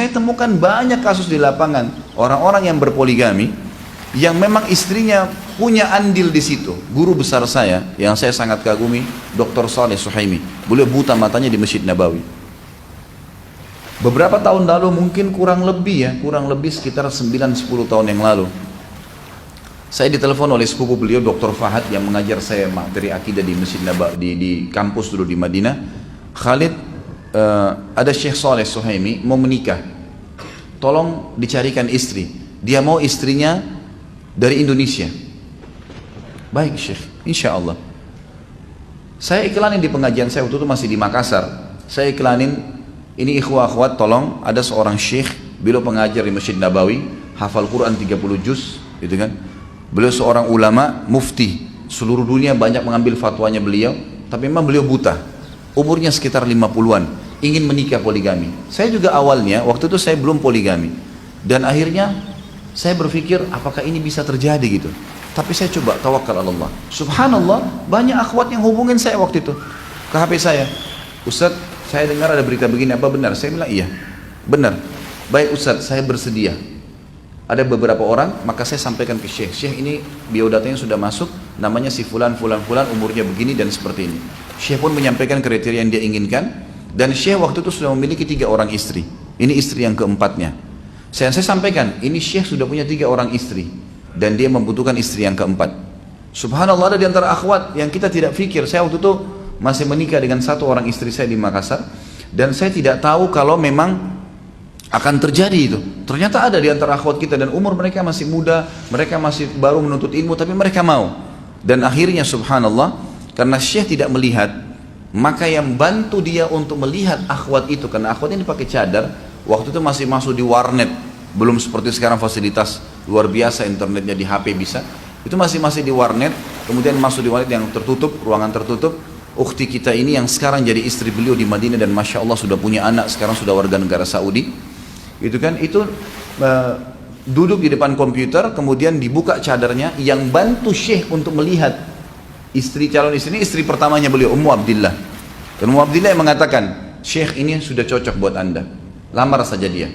Saya temukan banyak kasus di lapangan, orang-orang yang berpoligami, yang memang istrinya punya andil di situ. Guru besar saya, yang saya sangat kagumi, Dr. Saleh Suhaimi. Beliau buta matanya di Masjid Nabawi. Beberapa tahun lalu, mungkin kurang lebih sekitar 9-10 tahun yang lalu, saya ditelepon oleh sepupu beliau, Dr. Fahad, yang mengajar saya materi akidah di Masjid Nabawi, di kampus dulu di Madinah. Khalid, ada Syekh Saleh Suhaimi mau menikah, tolong dicarikan istri. Dia mau istrinya dari Indonesia. Baik Syekh, insya Allah. Saya iklanin di pengajian saya, waktu itu masih di Makassar. Saya iklanin, ini ikhwah akhwat, tolong, ada seorang Syekh, beliau pengajar di Masjid Nabawi, hafal Quran 30 juz, gitu kan. Beliau seorang ulama, mufti, seluruh dunia banyak mengambil fatwanya beliau, tapi memang beliau buta, umurnya sekitar 50-an, ingin menikah poligami. Saya juga awalnya, waktu itu saya belum poligami, dan akhirnya saya berpikir apakah ini bisa terjadi gitu. Tapi saya coba tawakal Allah. Subhanallah, banyak akhwat yang hubungin saya waktu itu ke HP saya. Ustaz, saya dengar ada berita begini, apa benar? Saya bilang iya, benar. Baik Ustaz, saya bersedia. Ada beberapa orang, maka saya sampaikan ke Syekh. Syekh, ini biodatanya sudah masuk, namanya si fulan, umurnya begini dan seperti ini. Syekh pun menyampaikan kriteria yang dia inginkan, dan Syekh waktu itu sudah memiliki 3 orang istri. Ini istri yang keempatnya. Saya sampaikan, ini Syekh sudah punya 3 orang istri, dan dia membutuhkan istri yang keempat. Subhanallah, ada di antara akhwat yang kita tidak fikir. Saya waktu itu masih menikah dengan 1 orang istri saya di Makassar, dan saya tidak tahu kalau memang akan terjadi itu. Ternyata ada di antara akhwat kita, dan umur mereka masih muda, mereka masih baru menuntut ilmu, tapi mereka mau. Dan akhirnya subhanallah, karena Syekh tidak melihat, maka yang bantu dia untuk melihat akhwat itu, karena akhwat ini pakai cadar, waktu itu masih masuk di warnet, belum seperti sekarang fasilitas luar biasa internetnya di HP bisa. Itu masih di warnet, kemudian masuk di warnet yang tertutup, ruangan tertutup. Ukhti kita ini yang sekarang jadi istri beliau di Madinah, dan masya Allah sudah punya anak, sekarang sudah warga negara Saudi. Itu kan, duduk di depan komputer, kemudian dibuka cadarnya, yang bantu Syekh untuk melihat calon istri ini, istri pertamanya beliau, Ummu Abdillah. Dan Ummu Abdillah yang mengatakan, Syekh ini sudah cocok buat anda, lamar saja dia.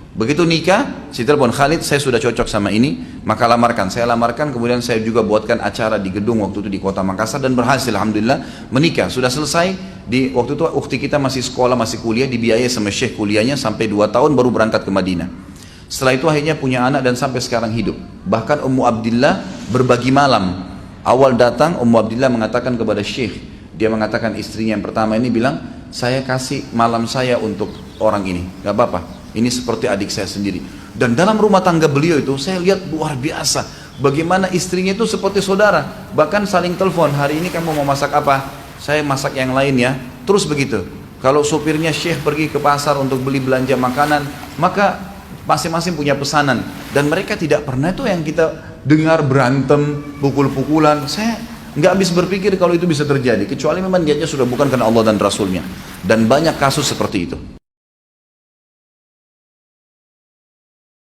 Begitu nikah, si telepon, Khalid, saya sudah cocok sama ini, maka lamarkan. Saya lamarkan, kemudian saya juga buatkan acara di gedung waktu itu di kota Makassar, dan berhasil alhamdulillah menikah. Sudah selesai. Waktu itu ukhti kita masih sekolah, masih kuliah, dibiayai sama Syekh kuliahnya sampai 2 tahun baru berangkat ke Madinah. Setelah itu akhirnya punya anak dan sampai sekarang hidup. Bahkan Ummu Abdillah berbagi malam. Awal datang Ummu Abdillah mengatakan kepada Syekh, dia mengatakan istrinya yang pertama ini bilang, saya kasih malam saya untuk orang ini, gak apa-apa, ini seperti adik saya sendiri. Dan dalam rumah tangga beliau itu saya lihat luar biasa, bagaimana istrinya itu seperti saudara. Bahkan saling telepon, hari ini kamu mau masak apa? Saya masak yang lain ya. Terus begitu. Kalau sopirnya Syekh pergi ke pasar untuk beli belanja makanan, maka masing-masing punya pesanan. Dan mereka tidak pernah itu yang kita dengar berantem, pukul-pukulan. Saya nggak habis berpikir kalau itu bisa terjadi, kecuali memang niatnya sudah bukan karena Allah dan Rasulnya. Dan banyak kasus seperti itu.